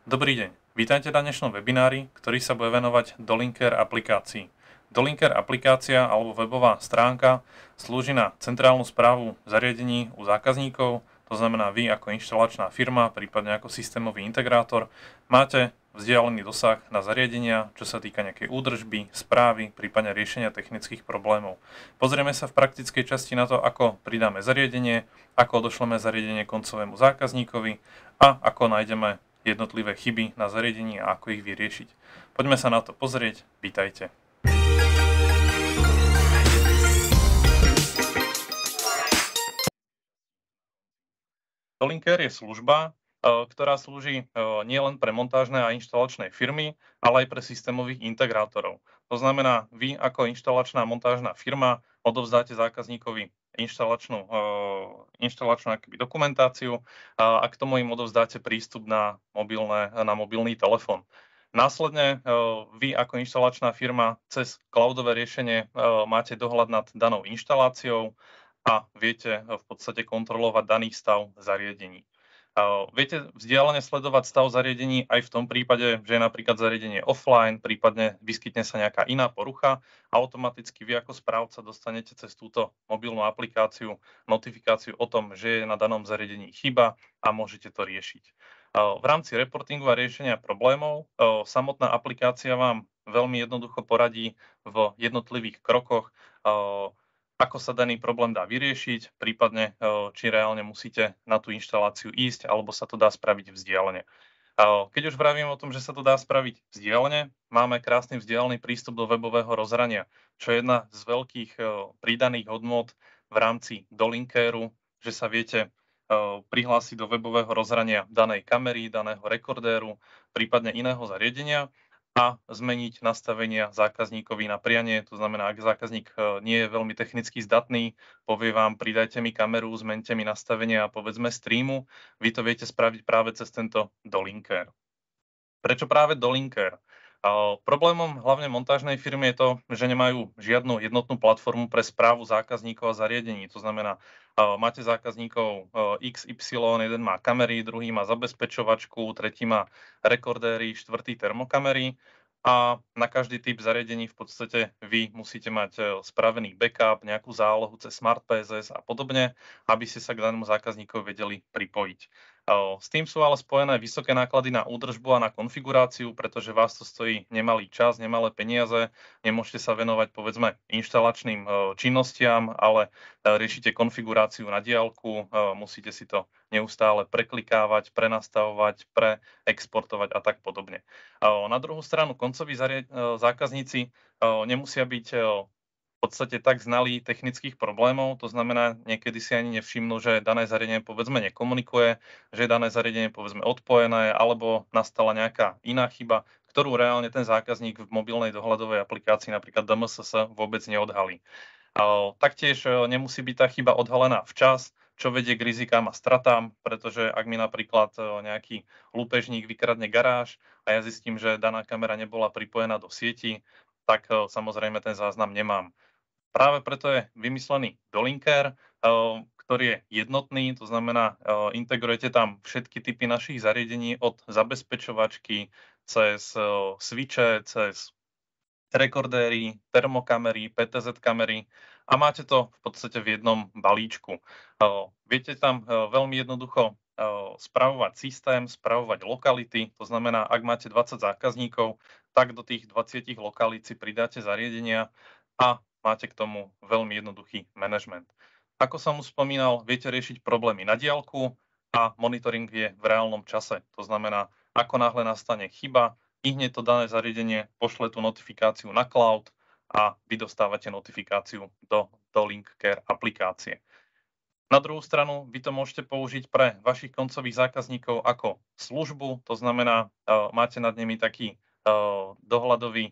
Dobrý deň, vítajte na dnešnom webinári, ktorý sa bude venovať Dolinker aplikácii. Dolinker aplikácia alebo webová stránka slúži na centrálnu správu zariadení u zákazníkov, to znamená vy ako inštalačná firma, prípadne ako systémový integrátor, máte vzdialený dosah na zariadenia, čo sa týka nejakej údržby, správy, prípadne riešenia technických problémov. Pozrieme sa v praktickej časti na to, ako pridáme zariadenie, ako odošleme zariadenie koncovému zákazníkovi a ako nájdeme jednotlivé chyby na zariadení a ako ich vyriešiť. Poďme sa na to pozrieť, vítajte. Dolinker je služba, ktorá slúži nielen pre montážne a inštalačné firmy, ale aj pre systémových integrátorov. To znamená, vy ako inštalačná montážna firma odovzdáte zákazníkovi inštalačnú dokumentáciu a k tomu im odovzdáte prístup na mobilný telefón. Následne vy ako inštalačná firma cez cloudové riešenie máte dohľad nad danou inštaláciou a viete v podstate kontrolovať daný stav zariadení. Viete vzdialene sledovať stav zariadení aj v tom prípade, že je napríklad zariadenie offline, prípadne vyskytne sa nejaká iná porucha a automaticky vy ako správca dostanete cez túto mobilnú aplikáciu notifikáciu o tom, že je na danom zariadení chyba a môžete to riešiť. V rámci reportingu a riešenia problémov samotná aplikácia vám veľmi jednoducho poradí v jednotlivých krokoch, ako sa daný problém dá vyriešiť, prípadne či reálne musíte na tú inštaláciu ísť, alebo sa to dá spraviť vzdialene. Keď už vravím o tom, že sa to dá spraviť vzdialene, máme krásny vzdialený prístup do webového rozhrania, čo je jedna z veľkých pridaných hodnôt v rámci Dolinkeru, že sa viete prihlásiť do webového rozhrania danej kamery, daného rekordéru, prípadne iného zariadenia a zmeniť nastavenia zákazníkovi na prianie. To znamená, ak zákazník nie je veľmi technicky zdatný, povie vám, pridajte mi kameru, zmente mi nastavenia, povedzme streamu, vy to viete spraviť práve cez tento Dolinker. Prečo práve Dolinker? Problémom hlavne montážnej firmy je to, že nemajú žiadnu jednotnú platformu pre správu zákazníkov a zariadení. To znamená, máte zákazníkov XY, jeden má kamery, druhý má zabezpečovačku, tretí má rekordéry, štvrtý termokamery a na každý typ zariadení v podstate vy musíte mať spravený backup, nejakú zálohu cez Smart PSS a podobne, aby ste sa k danému zákazníkovi vedeli pripojiť. S tým sú ale spojené vysoké náklady na údržbu a na konfiguráciu, pretože vás to stojí nemalý čas, nemalé peniaze, nemôžete sa venovať povedzme inštalačným činnostiam, ale riešite konfiguráciu na diaľku, musíte si to neustále preklikávať, prenastavovať, preexportovať a tak podobne. Na druhú stranu koncoví zákazníci nemusia byť v podstate tak znalí technických problémov, to znamená, niekedy si ani nevšimnú, že dané zariadenie povedzme nekomunikuje, že je dané zariadenie povedzme odpojené, alebo nastala nejaká iná chyba, ktorú reálne ten zákazník v mobilnej dohľadovej aplikácii, napríklad DMSS, vôbec neodhalí. Taktiež nemusí byť tá chyba odhalená včas, čo vedie k rizikám a stratám, pretože ak mi napríklad nejaký lúpežník vykradne garáž a ja zistím, že daná kamera nebola pripojená do sieti, tak samozrejme ten záznam nemám. Práve preto je vymyslený Dolinker, ktorý je jednotný, to znamená, integrujete tam všetky typy našich zariadení od zabezpečovačky cez switche, cez rekordéry, termokamery, PTZ kamery a máte to v podstate v jednom balíčku. Viete tam veľmi jednoducho spravovať systém, spravovať lokality, to znamená, ak máte 20 zákazníkov, tak do tých 20 lokalít si pridáte zariadenia a máte k tomu veľmi jednoduchý manažment. Ako som už spomínal, viete riešiť problémy na diaľku a monitoring je v reálnom čase. To znamená, ako náhle nastane chyba, hneď to dané zariadenie pošle tú notifikáciu na cloud a vy dostávate notifikáciu do Dolinker aplikácie. Na druhú stranu, vy to môžete použiť pre vašich koncových zákazníkov ako službu, to znamená, máte nad nimi taký dohľadový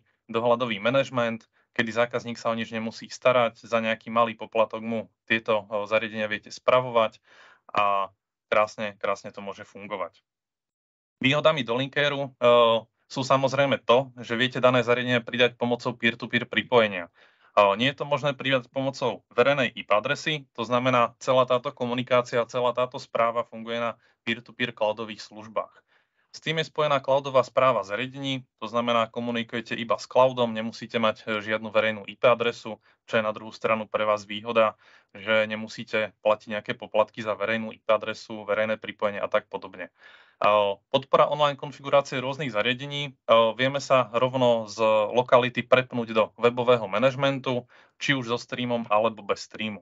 manažment, kedy zákazník sa o nič nemusí starať, za nejaký malý poplatok mu tieto zariadenia viete spravovať a krásne to môže fungovať. Výhodami Dolinkeru sú samozrejme to, že viete dané zariadenie pridať pomocou peer-to-peer pripojenia. Nie je to možné pridať pomocou verejnej IP adresy, to znamená, celá táto komunikácia, celá táto správa funguje na peer-to-peer cloudových službách. S tým je spojená cloudová správa zariadení, to znamená, komunikujete iba s cloudom, nemusíte mať žiadnu verejnú IP adresu, čo je na druhú stranu pre vás výhoda, že nemusíte platiť nejaké poplatky za verejnú IP adresu, verejné pripojenie a tak podobne. Podpora online konfigurácie rôznych zariadení. Vieme sa rovno z lokality prepnúť do webového manažmentu, či už so streamom alebo bez streamu.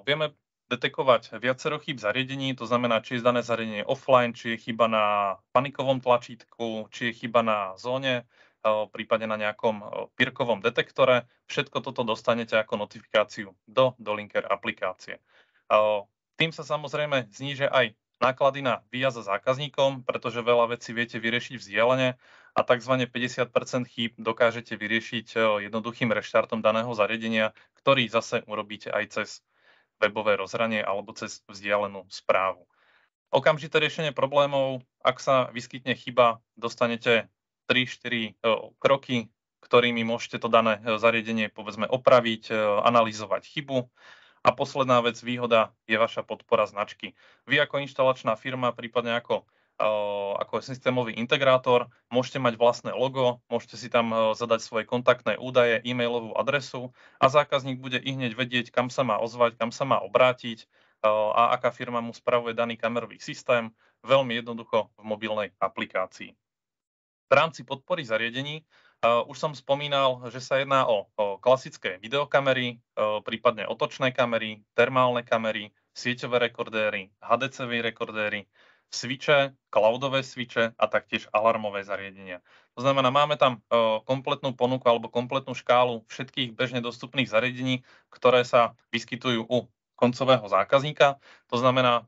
Vieme detekovať viacero chýb zariadení, to znamená, či je dané zariadenie offline, či je chyba na panikovom tlačítku, či je chyba na zóne, prípadne na nejakom pirkovom detektore. Všetko toto dostanete ako notifikáciu do Dolinker aplikácie. Tým sa samozrejme znížia aj náklady na výjazd za zákazníkom, pretože veľa vecí viete vyriešiť vzdialene a tzv. 50% chýb dokážete vyriešiť jednoduchým reštartom daného zariadenia, ktorý zase urobíte aj cez webové rozhranie alebo cez vzdialenú správu. Okamžité riešenie problémov, ak sa vyskytne chyba, dostanete 3-4 kroky, ktorými môžete to dané zariadenie povedzme opraviť, analyzovať chybu. A posledná vec, výhoda, je vaša podpora značky. Vy ako inštalačná firma, prípadne ako systémový integrátor, môžete mať vlastné logo, môžete si tam zadať svoje kontaktné údaje, e-mailovú adresu a zákazník bude ihneď vedieť, kam sa má ozvať, kam sa má obrátiť a aká firma mu spravuje daný kamerový systém, veľmi jednoducho v mobilnej aplikácii. V rámci podpory zariadení už som spomínal, že sa jedná o klasické videokamery, prípadne otočné kamery, termálne kamery, sieťové rekordéry, HDCV rekordéry, switche, cloudové switche a taktiež alarmové zariadenia. To znamená, máme tam kompletnú ponuku alebo kompletnú škálu všetkých bežne dostupných zariadení, ktoré sa vyskytujú u koncového zákazníka. To znamená,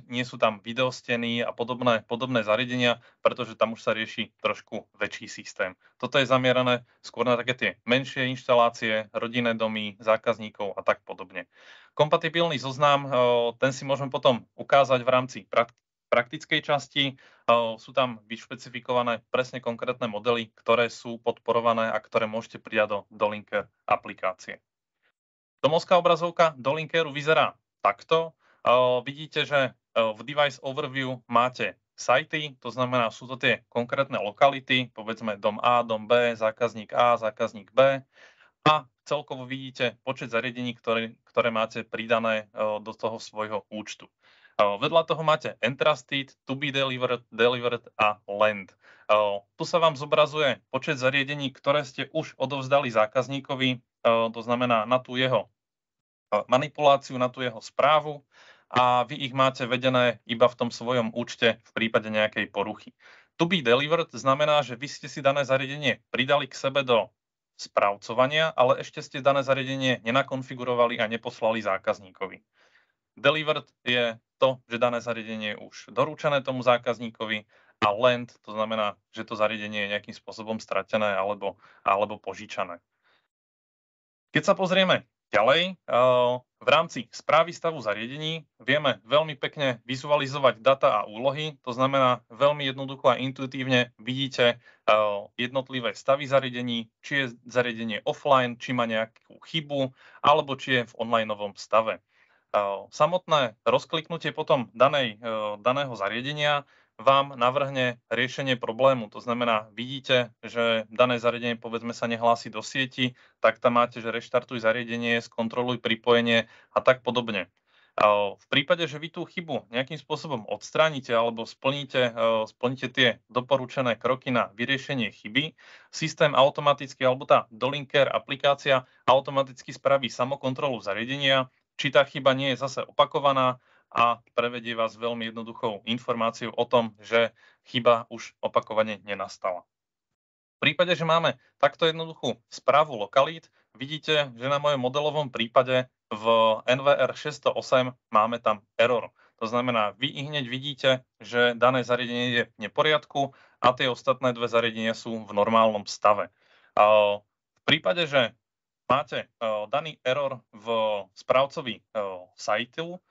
nie sú tam videosteny a podobné zariadenia, pretože tam už sa rieši trošku väčší systém. Toto je zamerané skôr na také tie menšie inštalácie, rodinné domy, zákazníkov a tak podobne. Kompatibilný zoznam, ten si môžeme potom ukázať v rámci praktickej časti. Sú tam vyšpecifikované presne konkrétne modely, ktoré sú podporované a ktoré môžete pridať do Dolinker aplikácie. Domovská obrazovka Dolinkeru vyzerá takto. Vidíte, že v Device Overview máte sajty, to znamená, sú to tie konkrétne lokality, povedzme dom A, dom B, zákazník A, zákazník B a celkovo vidíte počet zariadení, ktoré máte pridané do toho svojho účtu. Vedľa toho máte Entrusted, To be delivered a Land. Tu sa vám zobrazuje počet zariadení, ktoré ste už odovzdali zákazníkovi, to znamená na tú jeho manipuláciu, na tú jeho správu a vy ich máte vedené iba v tom svojom účte v prípade nejakej poruchy. To be delivered znamená, že vy ste si dané zariadenie pridali k sebe do správcovania, ale ešte ste dané zariadenie nenakonfigurovali a neposlali zákazníkovi. Delivered je to, že dané zariadenie je už doručené tomu zákazníkovi a land, to znamená, že to zariadenie je nejakým spôsobom stratené alebo požičané. Keď sa pozrieme ďalej, v rámci správy stavu zariadení vieme veľmi pekne vizualizovať data a úlohy, to znamená veľmi jednoducho a intuitívne vidíte jednotlivé stavy zariadení, či je zariadenie offline, či má nejakú chybu, alebo či je v onlineovom stave. Samotné rozkliknutie potom daného zariadenia vám navrhne riešenie problému. To znamená, vidíte, že dané zariadenie povedzme sa nehlási do sieti, tak tam máte, že reštartuj zariadenie, skontroluj pripojenie a tak podobne. V prípade, že vy tú chybu nejakým spôsobom odstránite alebo splníte tie doporučené kroky na vyriešenie chyby, systém automaticky alebo tá Dolinker aplikácia automaticky spraví samokontrolu zariadenia, či tá chyba nie je zase opakovaná a prevedie vás veľmi jednoduchou informáciou o tom, že chyba už opakovane nenastala. V prípade, že máme takto jednoduchú správu lokalít, vidíte, že na mojom modelovom prípade v NVR 608 máme tam error. To znamená, vy hneď vidíte, že dané zariadenie je v neporiadku a tie ostatné dve zariadenia sú v normálnom stave. V prípade, že máte daný error v správcovi sajtu,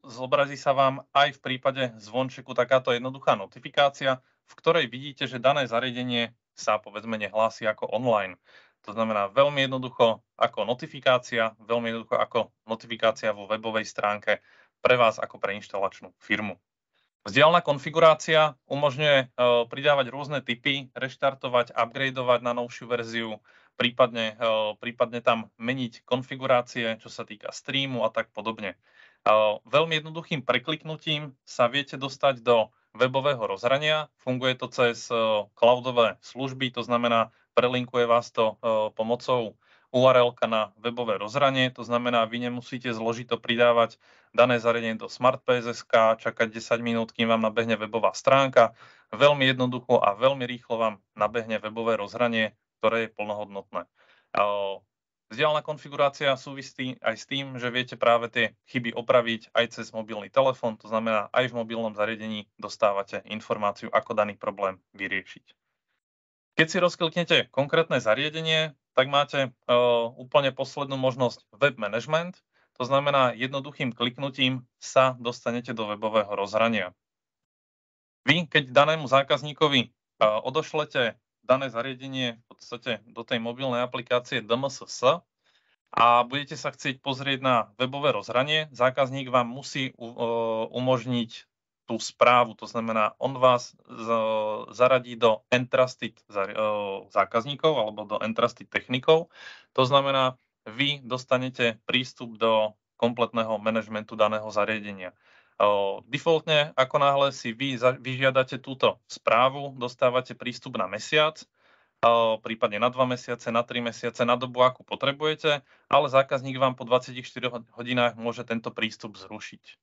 zobrazí sa vám aj v prípade zvončeku takáto jednoduchá notifikácia, v ktorej vidíte, že dané zariadenie sa povedzme nehlási ako online. To znamená veľmi jednoducho ako notifikácia, veľmi jednoducho ako notifikácia vo webovej stránke pre vás ako pre inštalačnú firmu. Vzdialená konfigurácia umožňuje pridávať rôzne typy, reštartovať, upgradeovať na novšiu verziu, prípadne tam meniť konfigurácie, čo sa týka streamu a tak podobne. Veľmi jednoduchým prekliknutím sa viete dostať do webového rozhrania. Funguje to cez cloudové služby, to znamená, prelinkuje vás to pomocou URL-ka na webové rozhranie, to znamená, vy nemusíte zložito pridávať dané zariadenie do Smart PSSK, čakať 10 minút, kým vám nabehne webová stránka. Veľmi jednoducho a veľmi rýchlo vám nabehne webové rozhranie, ktoré je plnohodnotné. Vzdialená konfigurácia súvisí aj s tým, že viete práve tie chyby opraviť aj cez mobilný telefón, to znamená, aj v mobilnom zariadení dostávate informáciu, ako daný problém vyriešiť. Keď si rozkliknete konkrétne zariadenie, tak máte úplne poslednú možnosť web management, to znamená, jednoduchým kliknutím sa dostanete do webového rozhrania. Vy, keď danému zákazníkovi odošlete dané zariadenie v podstate do tej mobilnej aplikácie DMSS a budete sa chcieť pozrieť na webové rozhranie, zákazník vám musí umožniť tú správu, to znamená, on vás zaradí do entrusted zákazníkov alebo do entrusted technikov. To znamená, vy dostanete prístup do kompletného manažmentu daného zariadenia. Defaultne, ako náhle si vy vyžiadate túto správu, dostávate prístup na mesiac, prípadne na 2 mesiace, na 3 mesiace, na dobu, akú potrebujete, ale zákazník vám po 24 hodinách môže tento prístup zrušiť.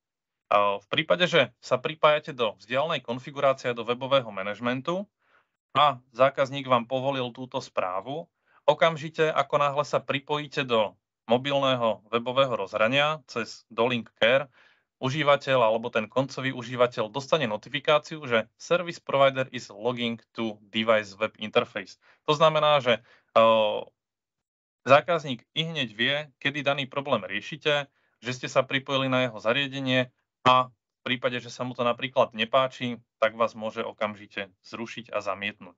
V prípade, že sa pripájate do vzdialenej konfigurácie do webového manažmentu a zákazník vám povolil túto správu, okamžite, ako náhle sa pripojíte do mobilného webového rozhrania cez Dolink Care, užívateľ alebo ten koncový užívateľ dostane notifikáciu, že Service Provider is logging to Device Web Interface. To znamená, že zákazník ihneď vie, kedy daný problém riešite, že ste sa pripojili na jeho zariadenie a v prípade, že sa mu to napríklad nepáči, tak vás môže okamžite zrušiť a zamietnúť.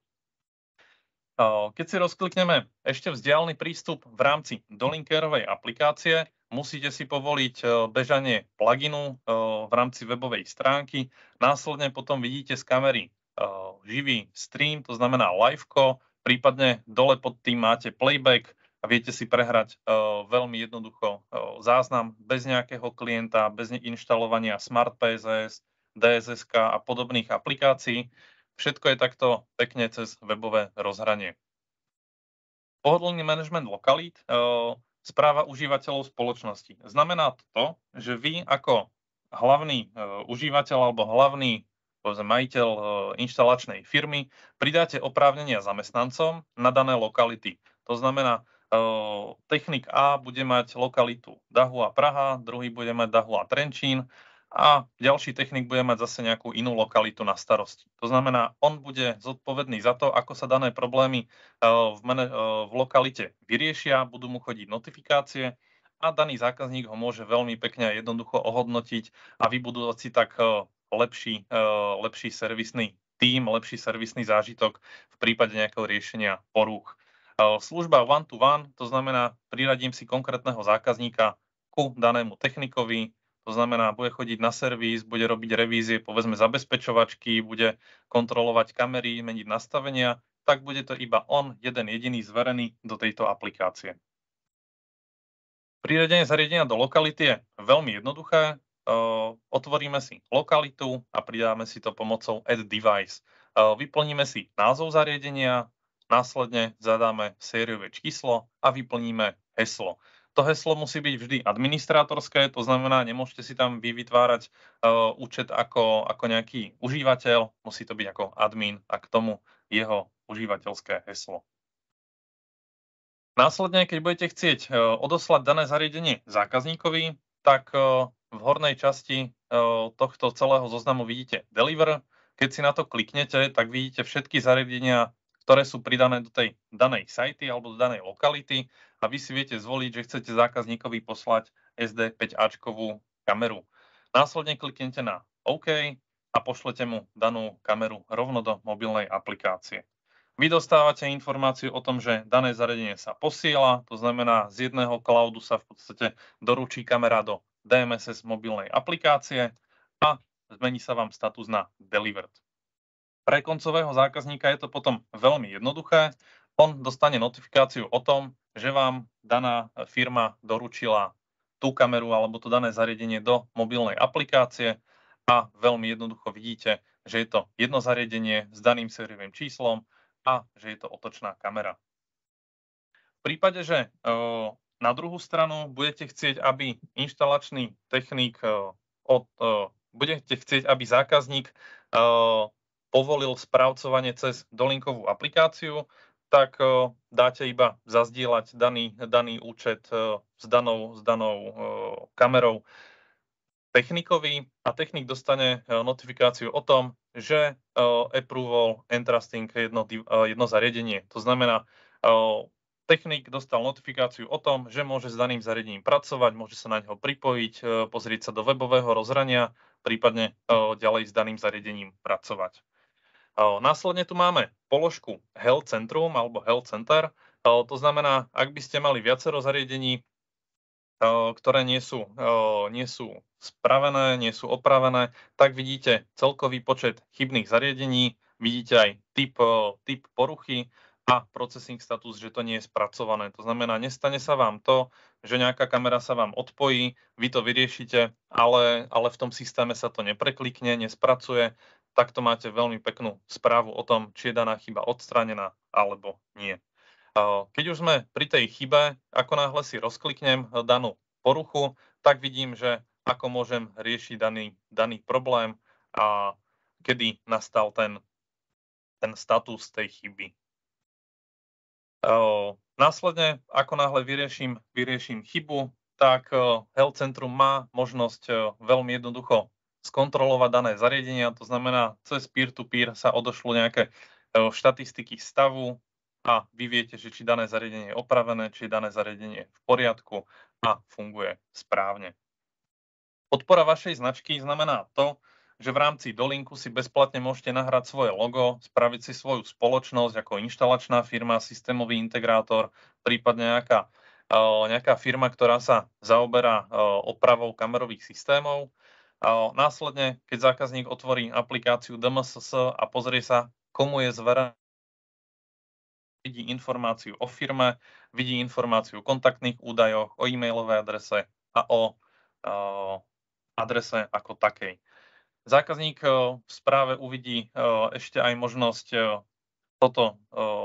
Keď si rozklikneme ešte vzdialený prístup v rámci Dolinkerovej aplikácie, musíte si povoliť bežanie pluginu v rámci webovej stránky. Následne potom vidíte z kamery živý stream, to znamená liveko, prípadne dole pod tým máte playback a viete si prehrať veľmi jednoducho záznam bez nejakého klienta, bez inštalovania Smart PSS, DSSK a podobných aplikácií. Všetko je takto pekne cez webové rozhranie. Pohodlný management lokalít správa užívateľov spoločnosti. Znamená to, že vy ako hlavný užívateľ alebo hlavný majiteľ inštalačnej firmy pridáte oprávnenia zamestnancom na dané lokality. To znamená, technik A bude mať lokalitu Dahua Praha, druhý bude mať Dahua Trenčín a ďalší technik bude mať zase nejakú inú lokalitu na starosti. To znamená, on bude zodpovedný za to, ako sa dané problémy v lokalite vyriešia, budú mu chodiť notifikácie a daný zákazník ho môže veľmi pekne a jednoducho ohodnotiť a vybudovať si tak lepší servisný tím, lepší servisný zážitok v prípade nejakého riešenia porúch. Služba one-to-one, to znamená, priradím si konkrétneho zákazníka ku danému technikovi, to znamená, bude chodiť na servis, bude robiť revízie, povedzme zabezpečovačky, bude kontrolovať kamery, meniť nastavenia, tak bude to iba on, jeden jediný zverený do tejto aplikácie. Priradenie zariadenia do lokality je veľmi jednoduché. Otvoríme si lokalitu a pridáme si to pomocou Add Device. Vyplníme si názov zariadenia, následne zadáme sériové číslo a vyplníme heslo. To heslo musí byť vždy administrátorské, to znamená, nemôžete si tam vytvárať účet ako nejaký užívateľ, musí to byť ako admin a k tomu jeho užívateľské heslo. Následne, keď budete chcieť odoslať dané zariadenie zákazníkovi, tak v hornej časti tohto celého zoznamu vidíte Deliver. Keď si na to kliknete, tak vidíte všetky zariadenia, ktoré sú pridané do tej danej sajty alebo do danej lokality a vy si viete zvoliť, že chcete zákazníkovi poslať SD5A-čkovú kameru. Následne kliknete na OK a pošlete mu danú kameru rovno do mobilnej aplikácie. Vy dostávate informáciu o tom, že dané zariadenie sa posiela, to znamená, z jedného cloudu sa v podstate doručí kamera do DMSS mobilnej aplikácie a zmení sa vám status na delivered. Pre koncového zákazníka je to potom veľmi jednoduché. On dostane notifikáciu o tom, že vám daná firma doručila tú kameru alebo to dané zariadenie do mobilnej aplikácie a veľmi jednoducho vidíte, že je to jedno zariadenie s daným sériovým číslom a že je to otočná kamera. V prípade, že na druhú stranu budete chcieť, aby inštalačný technik budete chcieť, aby zákazník povolil správcovanie cez dolinkovú aplikáciu, tak dáte iba zazdieľať daný účet s danou kamerou technikovi a technik dostane notifikáciu o tom, že approval entrusting jedno zariadenie. To znamená, technik dostal notifikáciu o tom, že môže s daným zariadením pracovať, môže sa na ňo pripojiť, pozrieť sa do webového rozhrania, prípadne ďalej s daným zariadením pracovať. Následne tu máme položku Health Centrum alebo Health Center. To znamená, ak by ste mali viacero zariadení, ktoré nie sú spravené, nie sú opravené, tak vidíte celkový počet chybných zariadení, vidíte aj typ poruchy a processing status, že to nie je spracované. To znamená, nestane sa vám to, že nejaká kamera sa vám odpojí, vy to vyriešite, ale v tom systéme sa to nepreklikne, nespracuje, tak to máte veľmi peknú správu o tom, či je daná chyba odstránená alebo nie. Keď už sme pri tej chybe, ako náhle si rozkliknem danú poruchu, tak vidím, že ako môžem riešiť daný problém a kedy nastal ten status tej chyby. Následne, ako náhle vyrieším chybu, tak Health Centrum má možnosť veľmi jednoducho skontrolovať dané zariadenia, to znamená, cez peer-to-peer sa odošľú nejaké štatistiky stavu, a vy viete, že či dané zariadenie je opravené, či je dané zariadenie v poriadku a funguje správne. Podpora vašej značky znamená to, že v rámci Dolinku si bezplatne môžete nahrať svoje logo, spraviť si svoju spoločnosť ako inštalačná firma, systémový integrátor, prípadne nejaká firma, ktorá sa zaoberá opravou kamerových systémov. Následne, keď zákazník otvorí aplikáciu DMSS a pozrie sa, komu je zverená, vidí informáciu o firme, vidí informáciu o kontaktných údajoch, o e-mailovej adrese a o adrese ako takej. Zákazník v správe uvidí ešte aj možnosť toto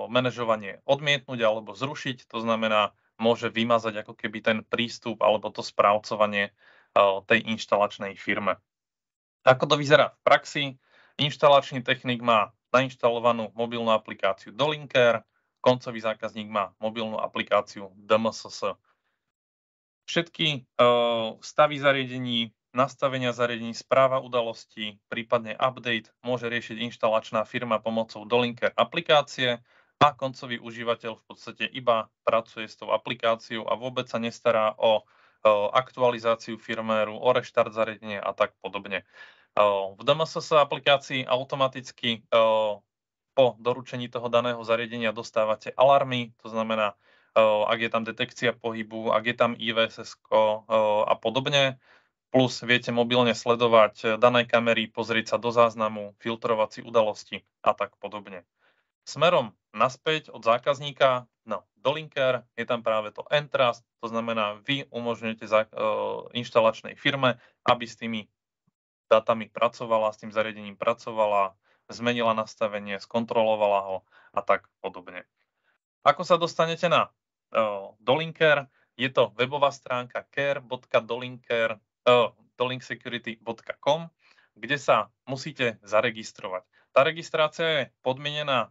manažovanie odmietnúť alebo zrušiť, to znamená, môže vymazať ako keby ten prístup alebo to správcovanie tej inštalačnej firme. Ako to vyzerá v praxi? Inštalačný technik má nainštalovanú mobilnú aplikáciu Dolinker, koncový zákazník má mobilnú aplikáciu DMSS. Všetky stavy zariadení, nastavenia zariadení, správa udalostí, prípadne update môže riešiť inštalačná firma pomocou Dolinker aplikácie a koncový užívateľ v podstate iba pracuje s tou aplikáciou a vôbec sa nestará o aktualizáciu firméru, o reštart zariadenia a tak podobne. V DMSS aplikácii automaticky po doručení toho daného zariadenia dostávate alarmy, to znamená, ak je tam detekcia pohybu, ak je tam IVSS a podobne, plus viete mobilne sledovať dané kamery, pozrieť sa do záznamu, filtrovať si udalosti a tak podobne. Smerom naspäť od zákazníka Dolinker je tam práve to Entrust, to znamená, vy umožňujete inštalačnej firme, aby s tými dátami pracovala, s tým zariadením pracovala, zmenila nastavenie, skontrolovala ho a tak podobne. Ako sa dostanete na Dolinker? Je to webová stránka care.dolinsecurity.com, kde sa musíte zaregistrovať. Tá registrácia je podmienená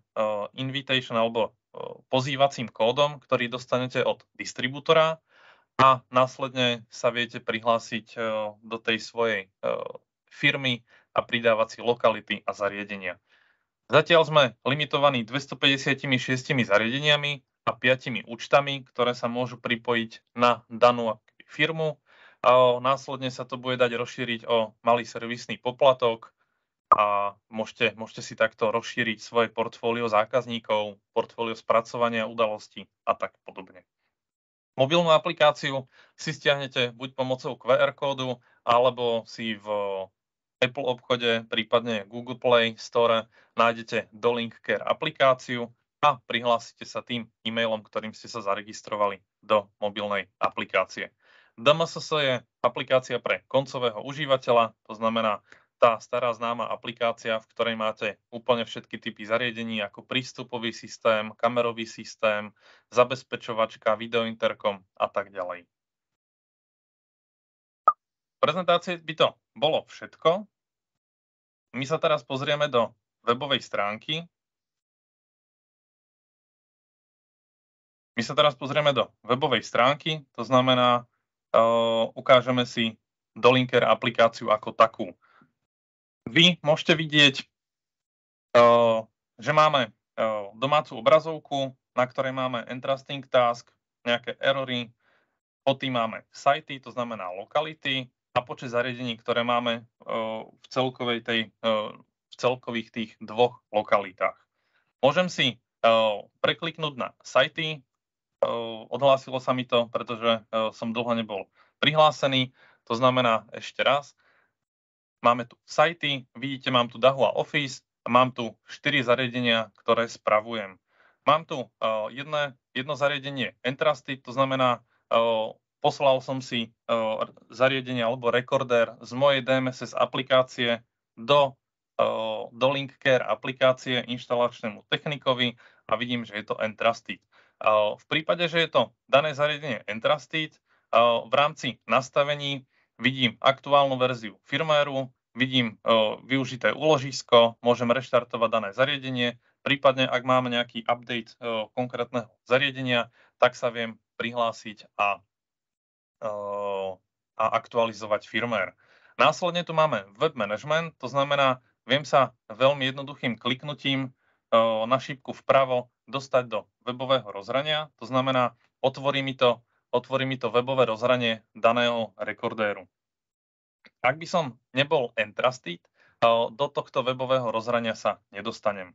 invitation alebo pozývacím kódom, ktorý dostanete od distribútora a následne sa viete prihlásiť do tej svojej firmy a pridávať si lokality a zariadenia. Zatiaľ sme limitovaní 256 zariadeniami a 5 účtami, ktoré sa môžu pripojiť na danú firmu. A následne sa to bude dať rozšíriť o malý servisný poplatok a môžete si takto rozšíriť svoje portfólio zákazníkov, portfólio spracovania udalostí a tak podobne. Mobilnú aplikáciu si stiahnete buď pomocou QR kódu, alebo si v Apple obchode, prípadne Google Play Store nájdete Dolink Care aplikáciu a prihlásite sa tým e-mailom, ktorým ste sa zaregistrovali do mobilnej aplikácie. DMSS je aplikácia pre koncového užívateľa, to znamená tá stará známa aplikácia, v ktorej máte úplne všetky typy zariadení ako prístupový systém, kamerový systém, zabezpečovačka, videointerkom a tak ďalej. V prezentácii by to bolo všetko. My sa teraz pozrieme do webovej stránky. To znamená, ukážeme si Dolinker aplikáciu ako takú. Vy môžete vidieť, že máme domácu obrazovku, na ktorej máme Entrusting Task, nejaké erory, pod tým máme sajty, to znamená lokality a počet zariadení, ktoré máme v celkových tých dvoch lokalitách. Môžem si prekliknúť na sajty, odhlásilo sa mi to, pretože som dlho nebol prihlásený, to znamená ešte raz, máme tu sajty, vidíte, mám tu Dahua Office a mám tu 4 zariadenia, ktoré spravujem. Mám tu jedno zariadenie Entrusted, to znamená, poslal som si zariadenie alebo rekordér z mojej DMSS aplikácie do Link Care aplikácie inštalačnému technikovi a vidím, že je to Entrusted. V prípade, že je to dané zariadenie Entrusted, v rámci nastavení vidím aktuálnu verziu firmwareu, vidím využité úložisko, môžem reštartovať dané zariadenie, prípadne ak máme nejaký update konkrétneho zariadenia, tak sa viem prihlásiť a aktualizovať firmware. Následne tu máme web management, to znamená, viem sa veľmi jednoduchým kliknutím na šípku vpravo dostať do webového rozhrania, to znamená, otvorí mi to webové rozhranie daného rekordéru. Ak by som nebol Entrusted, do tohto webového rozhrania sa nedostanem.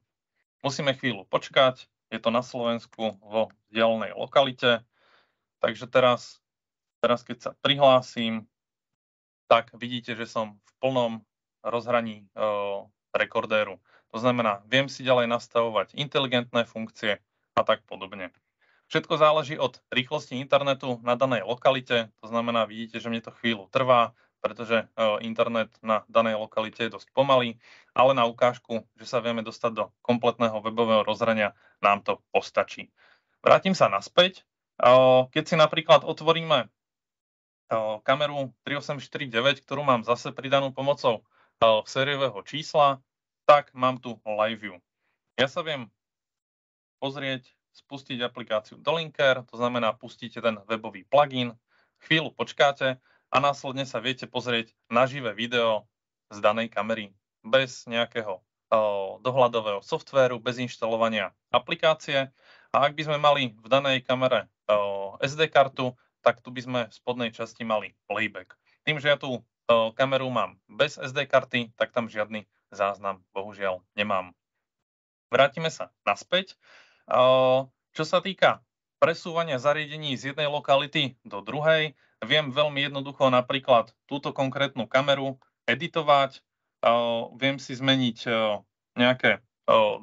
Musíme chvíľu počkať, je to na Slovensku vo vzdialenej lokalite, takže teraz keď sa prihlásim, tak vidíte, že som v plnom rozhraní rekordéru. To znamená, viem si ďalej nastavovať inteligentné funkcie a tak podobne. Všetko záleží od rýchlosti internetu na danej lokalite, to znamená, vidíte, že mne to chvíľu trvá, pretože internet na danej lokalite je dosť pomalý, ale na ukážku, že sa vieme dostať do kompletného webového rozhrania, nám to postačí. Vrátim sa naspäť. Keď si napríklad otvoríme kameru 3849, ktorú mám zase pridanú pomocou sériového čísla, tak mám tu Live View. Ja sa viem pozrieť, spustiť aplikáciu Dolinker, to znamená, pustíte ten webový plugin, chvíľu počkáte a následne sa viete pozrieť na živé video z danej kamery bez nejakého dohľadového softvéru, bez inštalovania aplikácie. A ak by sme mali v danej kamere SD kartu, tak tu by sme v spodnej časti mali playback. Tým, že ja tú kameru mám bez SD karty, tak tam žiadny záznam bohužiaľ nemám. Vrátime sa naspäť. Čo sa týka presúvania zariadení z jednej lokality do druhej, viem veľmi jednoducho napríklad túto konkrétnu kameru editovať, viem si zmeniť nejaké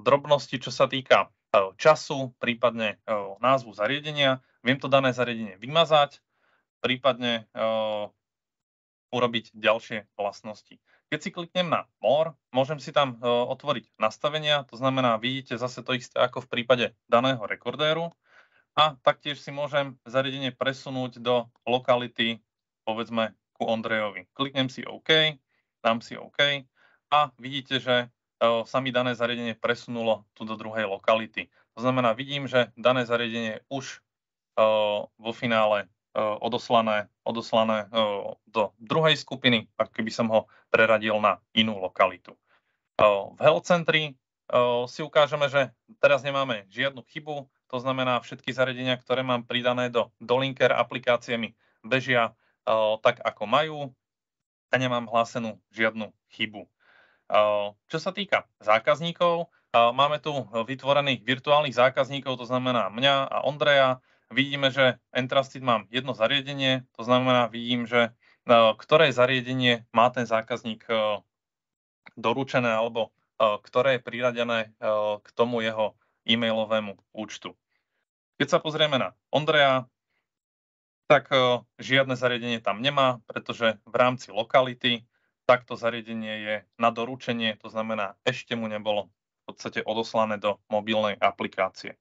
drobnosti, čo sa týka času, prípadne názvu zariadenia, viem to dané zariadenie vymazať, prípadne urobiť ďalšie vlastnosti. Keď si kliknem na More, môžem si tam otvoriť nastavenia, to znamená, vidíte zase to isté ako v prípade daného rekordéru a taktiež si môžem zariadenie presunúť do lokality, povedzme, ku Ondrejovi. Kliknem si OK, dám si OK a vidíte, že sa mi dané zariadenie presunulo tu do druhej lokality. To znamená, vidím, že dané zariadenie už vo finále odoslané do druhej skupiny, ako keby som ho preradil na inú lokalitu. V Health Centri si ukážeme, že teraz nemáme žiadnu chybu, to znamená, všetky zariadenia, ktoré mám pridané do Dolinker aplikácie mi bežia tak, ako majú a nemám hlásenú žiadnu chybu. Čo sa týka zákazníkov, máme tu vytvorených virtuálnych zákazníkov, to znamená mňa a Ondreja. Vidíme, že Entrusted mám jedno zariadenie, to znamená, vidím, že ktoré zariadenie má ten zákazník doručené alebo ktoré je priradené k tomu jeho e-mailovému účtu. Keď sa pozrieme na Ondreja, tak žiadne zariadenie tam nemá, pretože v rámci lokality takto zariadenie je na doručenie, to znamená, ešte mu nebolo v podstate odoslané do mobilnej aplikácie.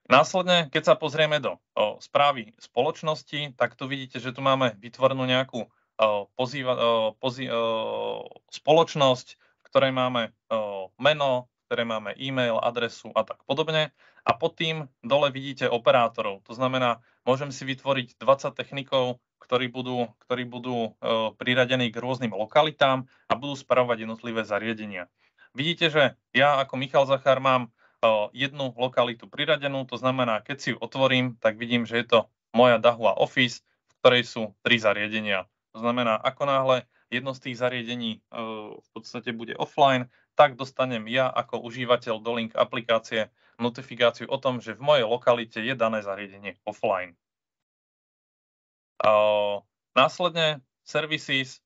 Následne, keď sa pozrieme do správy spoločnosti, tak tu vidíte, že tu máme vytvorenú nejakú spoločnosť, v ktorej máme meno, v ktorej máme e-mail, adresu a tak podobne. A pod tým dole vidíte operátorov. To znamená, môžem si vytvoriť 20 technikov, ktorí budú priradení k rôznym lokalitám a budú spravovať jednotlivé zariadenia. Vidíte, že ja ako Michal Zachár mám jednu lokalitu priradenú, to znamená, keď si ju otvorím, tak vidím, že je to moja Dahua Office, v ktorej sú 3 zariadenia. To znamená, ako náhle jedno z tých zariadení v podstate bude offline, tak dostanem ja ako užívateľ do link aplikácie notifikáciu o tom, že v mojej lokalite je dané zariadenie offline. Následne Services,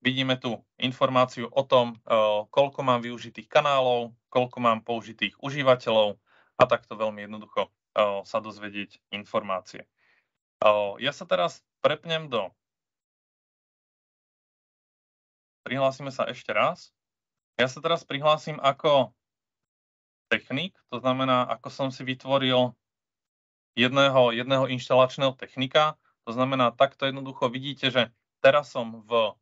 vidíme tu informáciu o tom, koľko mám využitých kanálov, koľko mám použitých užívateľov a takto veľmi jednoducho sa dozvedieť informácie. Ja sa teraz prepnem prihlásime sa ešte raz. Ja sa teraz prihlásim ako technik, to znamená, ako som si vytvoril jedného inštalačného technika. To znamená, takto jednoducho vidíte, že teraz som v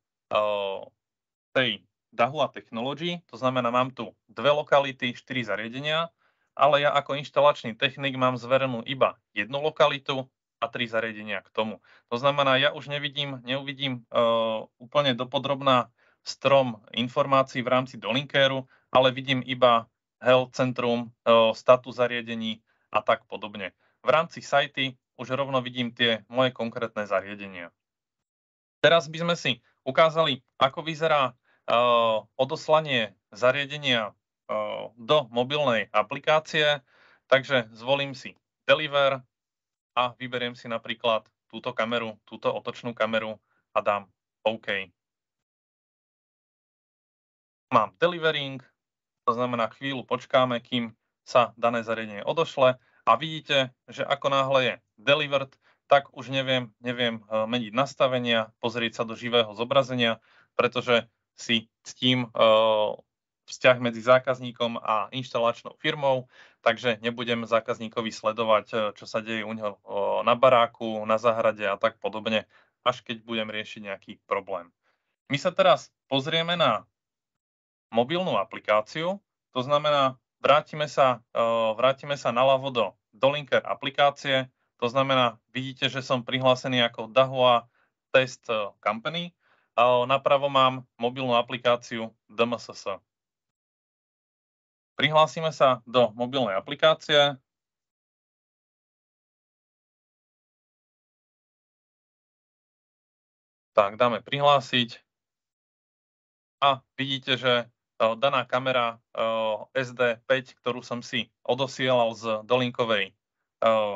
tej Dahua Technology, to znamená, mám tu 2 lokality, 4 zariadenia, ale ja ako inštalačný technik mám zverenú iba jednu lokalitu a 3 zariadenia k tomu. To znamená, ja už neuvidím úplne dopodrobná strom informácií v rámci Dolinkéru, ale vidím iba health centrum, status zariadení a tak podobne. V rámci sajty už rovno vidím tie moje konkrétne zariadenia. Teraz by sme si ukázali, ako vyzerá odoslanie zariadenia do mobilnej aplikácie. Takže zvolím si Deliver a vyberiem si napríklad túto kameru, túto otočnú kameru a dám OK. Mám delivering, to znamená, chvíľu počkáme, kým sa dané zariadenie odošle a vidíte, že ako náhle je delivered, tak už neviem meniť nastavenia, pozrieť sa do živého zobrazenia, pretože si ctím vzťah medzi zákazníkom a inštalačnou firmou, takže nebudem zákazníkovi sledovať, čo sa deje u neho na baráku, na záhrade a tak podobne, až keď budem riešiť nejaký problém. My sa teraz pozrieme na mobilnú aplikáciu, to znamená, vrátime sa naľavo do Dolinker aplikácie, to znamená, vidíte, že som prihlásený ako Dahua Test Company a napravo mám mobilnú aplikáciu DMSS. Prihlásime sa do mobilnej aplikácie. Tak, dáme prihlásiť a vidíte, že daná kamera SD5, ktorú som si odosielal z dolinkovej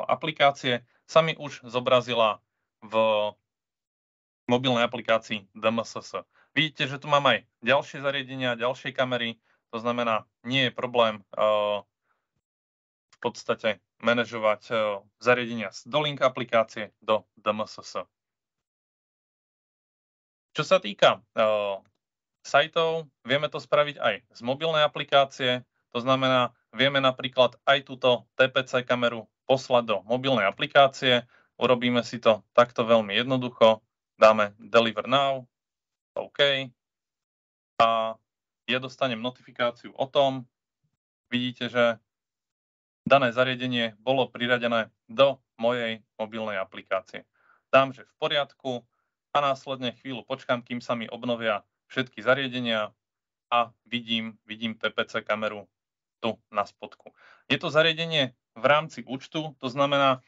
aplikácie, sa mi už zobrazila v mobilnej aplikácii DMSS. Vidíte, že tu mám aj ďalšie zariadenia, ďalšie kamery, to znamená, nie je problém v podstate manažovať zariadenia z Dolink aplikácie do DMSS. Čo sa týka sajtov, vieme to spraviť aj z mobilnej aplikácie, to znamená, vieme napríklad aj túto TPC kameru poslať do mobilnej aplikácie, urobíme si to takto veľmi jednoducho, dáme Deliver Now, OK, a ja dostanem notifikáciu o tom, vidíte, že dané zariadenie bolo priradené do mojej mobilnej aplikácie. Dám, že v poriadku a následne chvíľu počkám, kým sa mi obnovia všetky zariadenia a vidím TPC kameru tu na spodku. Je to zariadenie v rámci účtu, to znamená,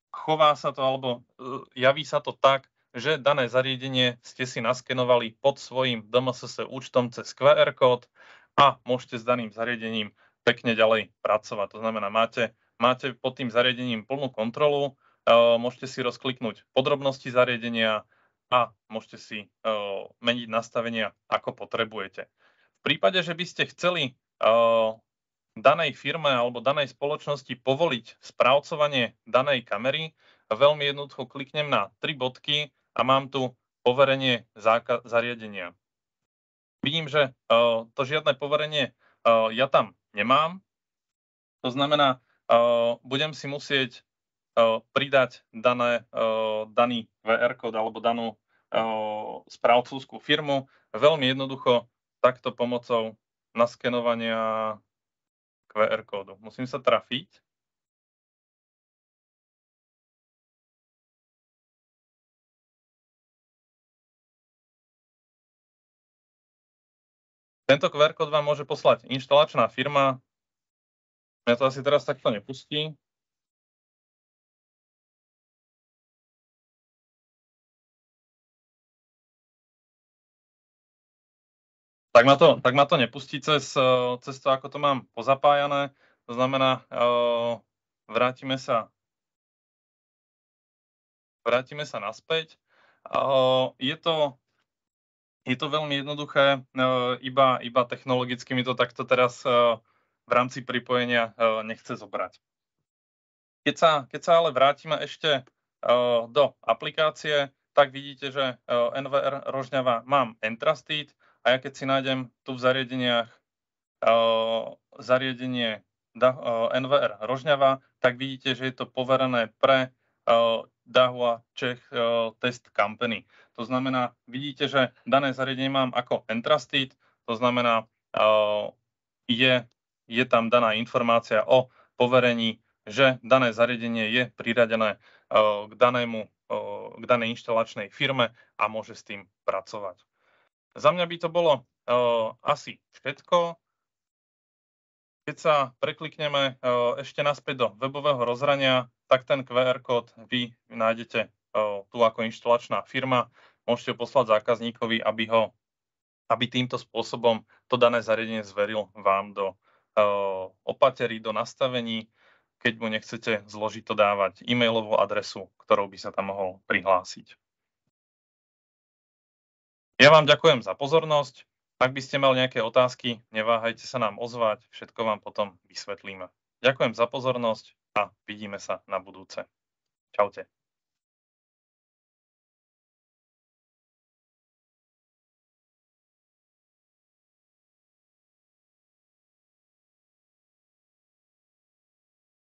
chová sa to alebo javí sa to tak, že dané zariadenie ste si naskenovali pod svojím DMSS účtom cez QR kód a môžete s daným zariadením pekne ďalej pracovať. To znamená, máte pod tým zariadením plnú kontrolu, môžete si rozkliknúť podrobnosti zariadenia, a môžete si meniť nastavenia, ako potrebujete. V prípade, že by ste chceli danej firme alebo danej spoločnosti povoliť správcovanie danej kamery, veľmi jednoducho kliknem na 3 bodky a mám tu poverenie zariadenia. Vidím, že to žiadne poverenie ja tam nemám. To znamená, budem si musieť pridať daný VR kód alebo danú správcovskú firmu veľmi jednoducho takto pomocou naskenovania QR kódu. Musím sa trafiť. Tento QR kód vám môže poslať inštalačná firma. Mňa to asi teraz takto nepustí. Tak ma to nepustí cez to, ako to mám pozapájané. To znamená, vrátime sa naspäť. Je to veľmi jednoduché, iba technologicky mi to takto teraz v rámci pripojenia nechce zobrať. Keď sa ale vrátime ešte do aplikácie, tak vidíte, že NVR Rožňava mám Entrusted a ja keď si nájdem tu v zariadeniach zariadenie NVR Rožňava, tak vidíte, že je to poverené pre Dahua Czech Test Company. To znamená, vidíte, že dané zariadenie mám ako Entrusted, to znamená, je tam daná informácia o poverení, že dané zariadenie je priradené k danej inštalačnej firme a môže s tým pracovať. Za mňa by to bolo asi všetko. Keď sa preklikneme ešte naspäť do webového rozhrania, tak ten QR kód vy nájdete tu ako inštalačná firma. Môžete ho poslať zákazníkovi, aby týmto spôsobom to dané zariadenie zveril vám do opatery, do nastavení, keď mu nechcete zložito dávať e-mailovú adresu, ktorou by sa tam mohol prihlásiť. Ja vám ďakujem za pozornosť. Ak by ste mali nejaké otázky, neváhajte sa nám ozvať, všetko vám potom vysvetlíme. Ďakujem za pozornosť a vidíme sa na budúce. Čaute.